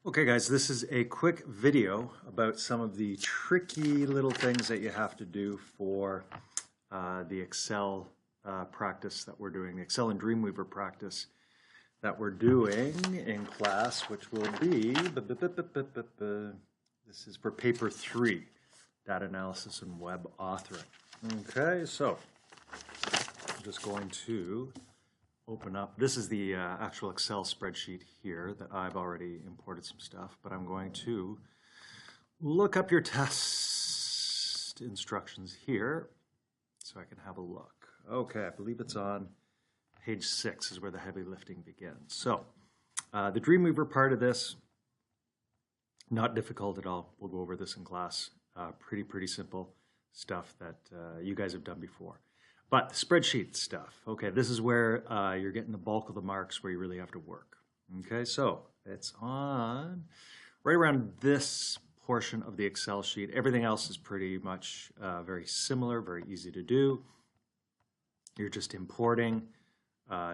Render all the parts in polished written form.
Okay guys, this is a quick video about some of the tricky little things that you have to do for the Excel practice that we're doing, the Excel and Dreamweaver practice that we're doing in class, which will be, this is for paper 3, data analysis and web authoring. Okay, so I'm just going to open up. This is the actual Excel spreadsheet here that I've already imported some stuff, but I'm going to look up your test instructions here so I can have a look. Okay, I believe it's on page 6 is where the heavy lifting begins. So the Dreamweaver part of this, not difficult at all. We'll go over this in class. Pretty simple stuff that you guys have done before. But the spreadsheet stuff, okay, this is where you're getting the bulk of the marks where you really have to work. Okay, so it's on right around this portion of the Excel sheet. Everything else is pretty much very similar, very easy to do. You're just importing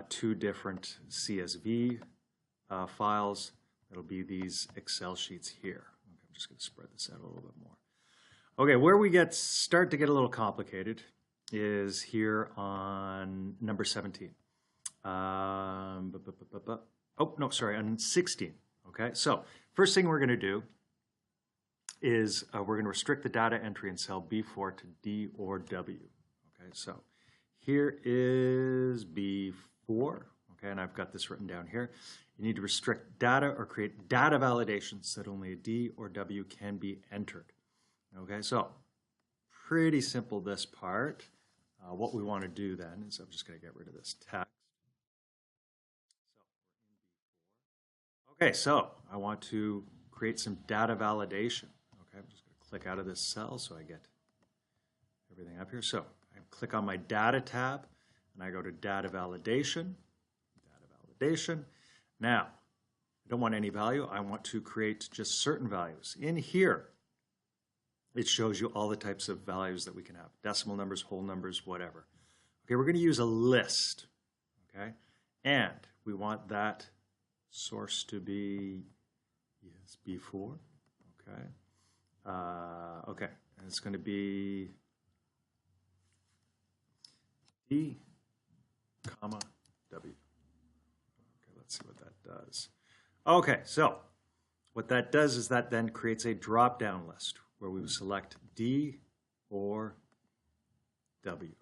2 different CSV files. It'll be these Excel sheets here. Okay, I'm just going to spread this out a little bit more. Okay, where we start to get a little complicated is here on number 17. Oh, no, sorry, on 16. Okay, so first thing we're going to do is we're going to restrict the data entry in cell B4 to D or W. Okay, so here is B4. Okay, and I've got this written down here. You need to restrict data or create data validations so that only a D or W can be entered. Okay, so pretty simple this part. What we want to do then is I'm just going to get rid of this text. Okay, so I want to create some data validation. Okay, I'm just going to click out of this cell so I get everything up here. So I click on my data tab and I go to data validation. Now, I don't want any value. I want to create just certain values. In here, it shows you all the types of values that we can have. Decimal numbers, whole numbers, whatever. Okay, we're going to use a list. Okay, and we want that source to be B4. Okay. Okay, and it's going to be D, comma, W. Okay, let's see what that does. Okay, so what that does is that then creates a drop-down list where we will select D or W.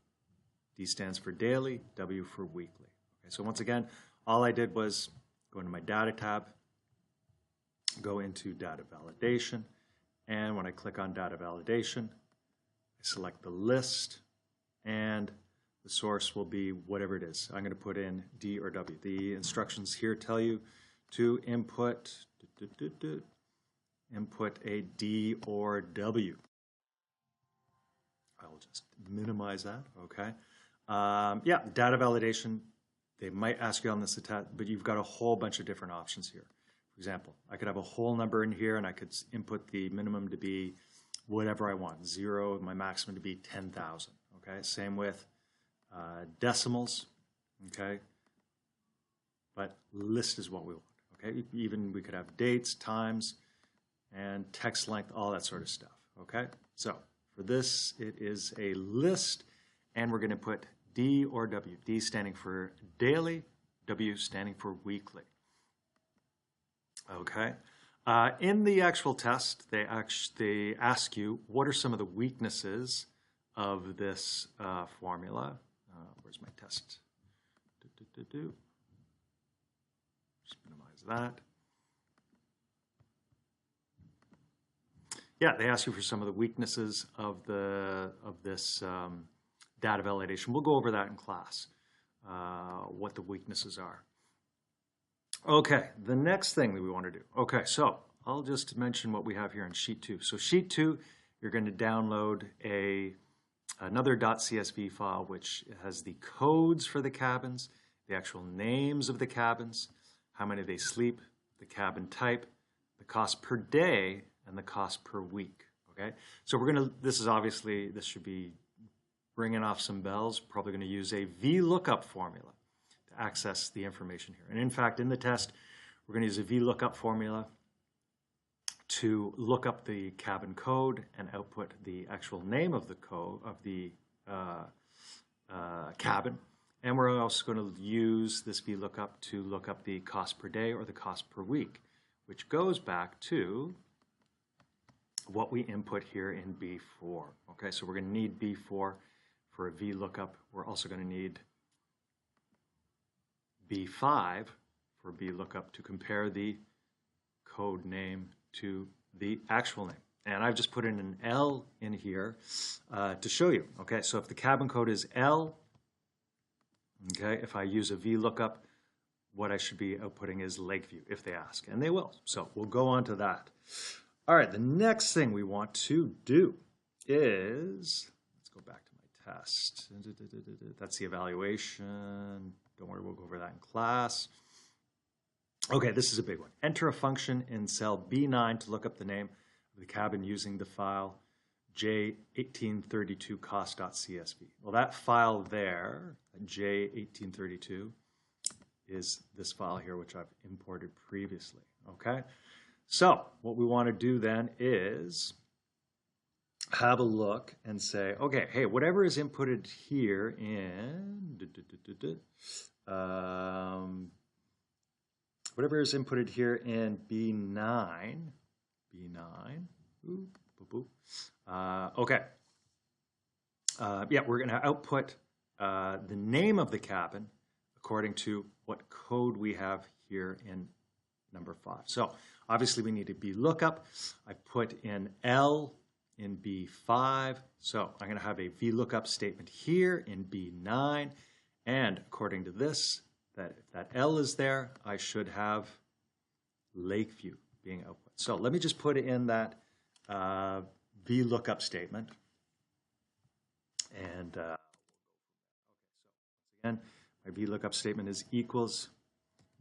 D stands for daily, W for weekly. Okay, so once again, all I did was go into my data tab, go into data validation, and when I click on data validation, I select the list, and the source will be whatever it is. I'm going to put in D or W. The instructions here tell you to input a D or W. I'll just minimize that, okay? Yeah, data validation, they might ask you on this attach, but you've got a whole bunch of different options here. For example, I could have a whole number in here and I could input the minimum to be whatever I want, 0, my maximum to be 10,000, okay? Same with decimals, okay? But list is what we want, okay? Even we could have dates, times, and text length, all that sort of stuff, okay? So for this, it is a list, and we're going to put D or W. D standing for daily, W standing for weekly. Okay. In the actual test, they ask you what are some of the weaknesses of this formula. Where's my test? Just minimize that. Yeah, they ask you for some of the weaknesses of this data validation. We'll go over that in class, what the weaknesses are. Okay, the next thing that we want to do. Okay, so I'll just mention what we have here in Sheet 2. So Sheet 2, you're going to download another .csv file which has the codes for the cabins, the actual names of the cabins, how many they sleep, the cabin type, the cost per day, and the cost per week. Okay, so we're going to, this should be ringing off some bells. Probably going to use a VLOOKUP formula to access the information here. And in fact, in the test, we're going to use a VLOOKUP formula to look up the cabin code and output the actual name of the code of the cabin. And we're also going to use this VLOOKUP to look up the cost per day or the cost per week, which goes back to what we input here in B4. Okay, so we're going to need B4 for a VLOOKUP. We're also going to need B5 for VLOOKUP to compare the code name to the actual name. And I've just put in an L in here to show you. Okay, so if the cabin code is L, okay, if I use a VLOOKUP, what I should be outputting is Lakeview if they ask, and they will. So we'll go on to that. All right, the next thing we want to do is, let's go back to my test. That's the evaluation. Don't worry, we'll go over that in class. Okay, this is a big one. Enter a function in cell B9 to look up the name of the cabin using the file J1832cost.csv. Well, that file there, J1832, is this file here, which I've imported previously, okay? So what we want to do then is have a look and say, okay, hey, whatever is inputted here in, whatever is inputted here in B9, ooh, boop, boop. Okay. Yeah, we're going to output the name of the cabin according to what code we have here in number 5. So obviously we need a VLOOKUP. I put in L in B5. So I'm going to have a VLOOKUP statement here in B9. And according to this, that if that L is there, I should have Lakeview being output. So let me just put in that VLOOKUP statement. And okay, so once again, my VLOOKUP statement is equals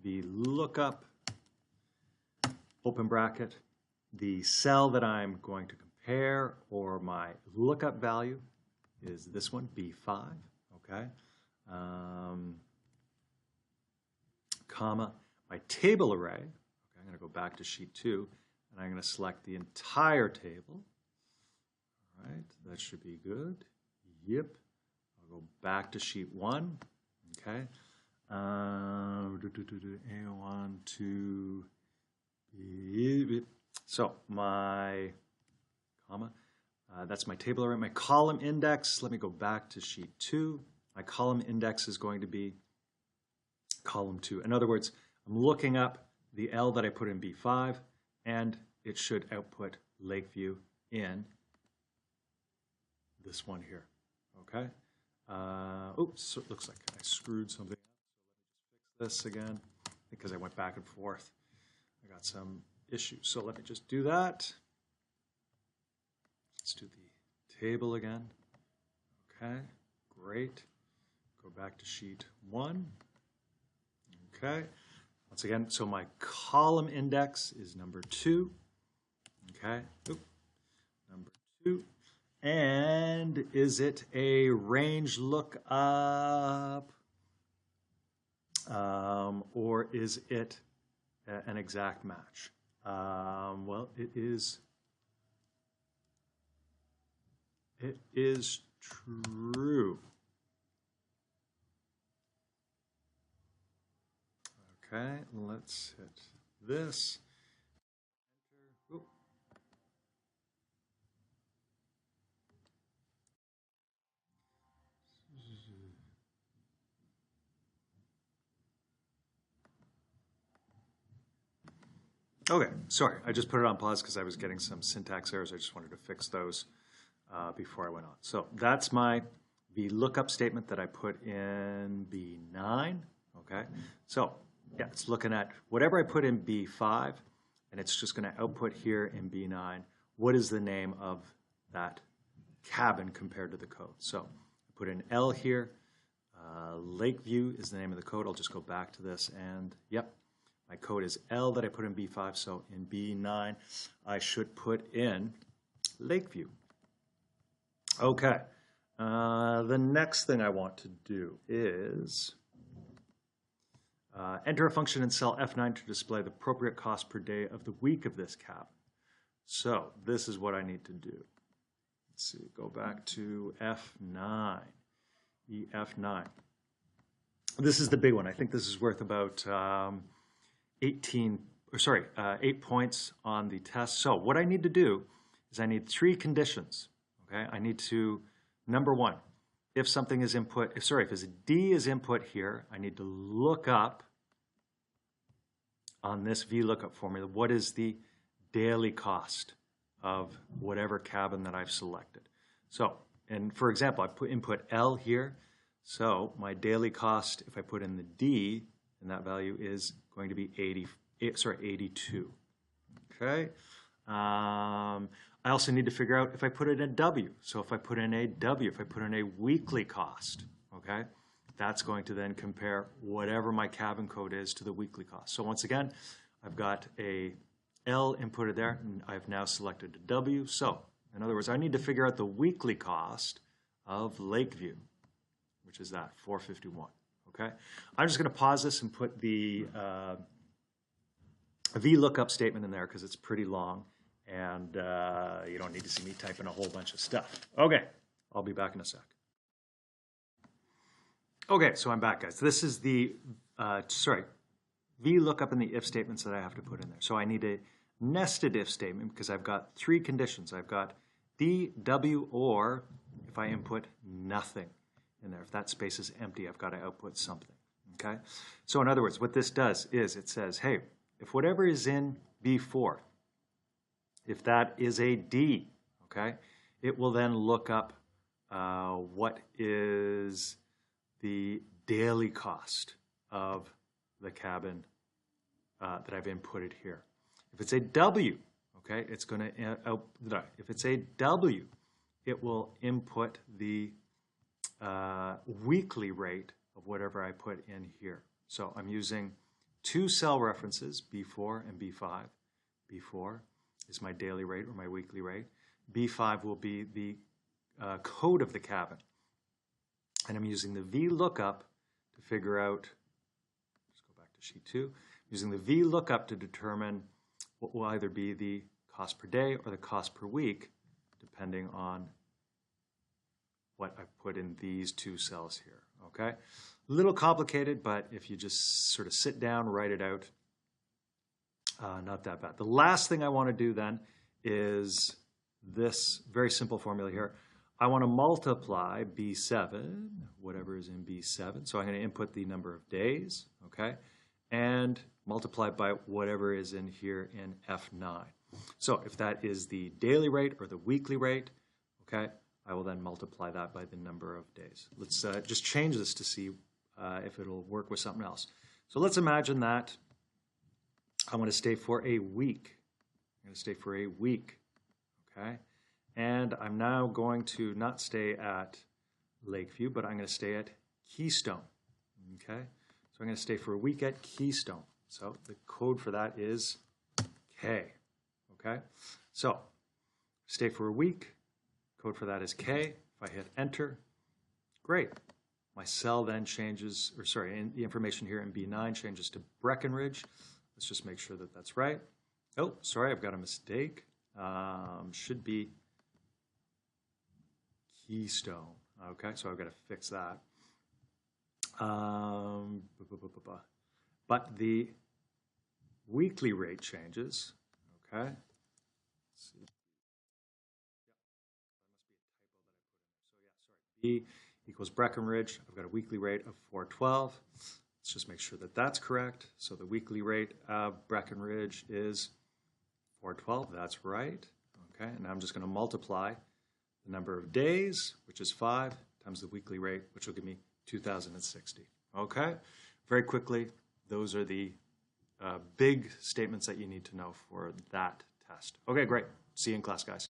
VLOOKUP, open bracket, the cell that I'm going to compare or my lookup value is this one, B5, okay? Comma, my table array, okay, I'm going to go back to sheet 2, and I'm going to select the entire table. All right, that should be good. Yep. I'll go back to sheet 1, okay? A1 to B. So my comma, that's my table array. My column index, let me go back to sheet 2. My column index is going to be column 2. In other words, I'm looking up the L that I put in B5, and it should output Lakeview in this one here, okay? Oops, it looks like I screwed something up. So let me just fix this again because I went back and forth. I got some issues, so let me just do that. Let's do the table again. Okay, great. Go back to sheet 1. Okay, once again, so my column index is number 2. Okay, number 2. And is it a range lookup or is it an exact match? Well, it is true. Okay, let's hit this. Enter. Okay, sorry, I just put it on pause because I was getting some syntax errors. I just wanted to fix those before I went on. So that's my VLOOKUP statement that I put in B9, okay? So yeah, it's looking at whatever I put in B5, and it's just going to output here in B9. What is the name of that cabin compared to the code? So I put in L here. Lakeview is the name of the code. I'll just go back to this, and yep, my code is L that I put in B5. So in B9, I should put in Lakeview. Okay. The next thing I want to do is enter a function in cell F9 to display the appropriate cost per day of the week of this cabin. So this is what I need to do. Let's see, go back to F9, EF9. This is the big one. I think this is worth about 8 points on the test. So what I need to do is I need 3 conditions. Okay, I need to, number one, if something is input, if a D is input here, I need to look up on this VLOOKUP formula, what is the daily cost of whatever cabin that I've selected. So, and for example, I input L here. So my daily cost, if I put in the D, and that value is going to be 82. Okay. I also need to figure out if I put it in W. So if I put in a W, if I put in a weekly cost, okay, that's going to then compare whatever my cabin code is to the weekly cost. So once again, I've got a L inputted there, and I've now selected a W. So in other words, I need to figure out the weekly cost of Lakeview, which is that, $451. Okay, I'm just going to pause this and put the VLOOKUP statement in there because it's pretty long, and you don't need to see me typing a whole bunch of stuff. Okay, I'll be back in a sec. Okay, so I'm back, guys. This is the VLOOKUP and the if statements that I have to put in there. So I need a nested if statement because I've got 3 conditions. I've got D, W, or if I input nothing in there. If that space is empty, I've got to output something. Okay? So in other words, what this does is it says, hey, if whatever is in B4, if that is a D, okay, it will then look up what is the daily cost of the cabin that I've inputted here. If it's a W, okay, it's going to, if it's a W, it will input the weekly rate of whatever I put in here. So I'm using 2 cell references, B4 and B5. B4 is my daily rate or my weekly rate. B5 will be the code of the cabin. And I'm using the VLOOKUP to figure out, let's go back to sheet 2, using the VLOOKUP to determine what will either be the cost per day or the cost per week, depending on what I've put in these 2 cells here, okay? A little complicated, but if you just sort of sit down, write it out, not that bad. The last thing I want to do then is this very simple formula here. I want to multiply B7, whatever is in B7. So I'm going to input the number of days, okay, and multiply by whatever is in here in F9. So if that is the daily rate or the weekly rate, okay, I will then multiply that by the number of days. Let's just change this to see if it'll work with something else. So let's imagine that I want to stay for a week. I'm going to stay for a week, okay? And I'm now going to not stay at Lakeview, but I'm going to stay at Keystone, okay? So I'm going to stay for a week at Keystone. So the code for that is K, okay? So stay for a week, code for that is K. If I hit enter, great. My cell then changes, or sorry, the information here in B9 changes to Breckenridge. Let's just make sure that that's right. Oh, sorry, I've got a mistake. Should be Keystone. Okay, so I've got to fix that. But the weekly rate changes. Okay. Let's see. B equals Breckenridge. I've got a weekly rate of 412. Let's just make sure that that's correct. So the weekly rate of Breckenridge is 412. That's right. Okay, and I'm just going to multiply the number of days, which is 5, times the weekly rate, which will give me 2,060. Okay, very quickly, those are the big statements that you need to know for that test. Okay, great. See you in class, guys.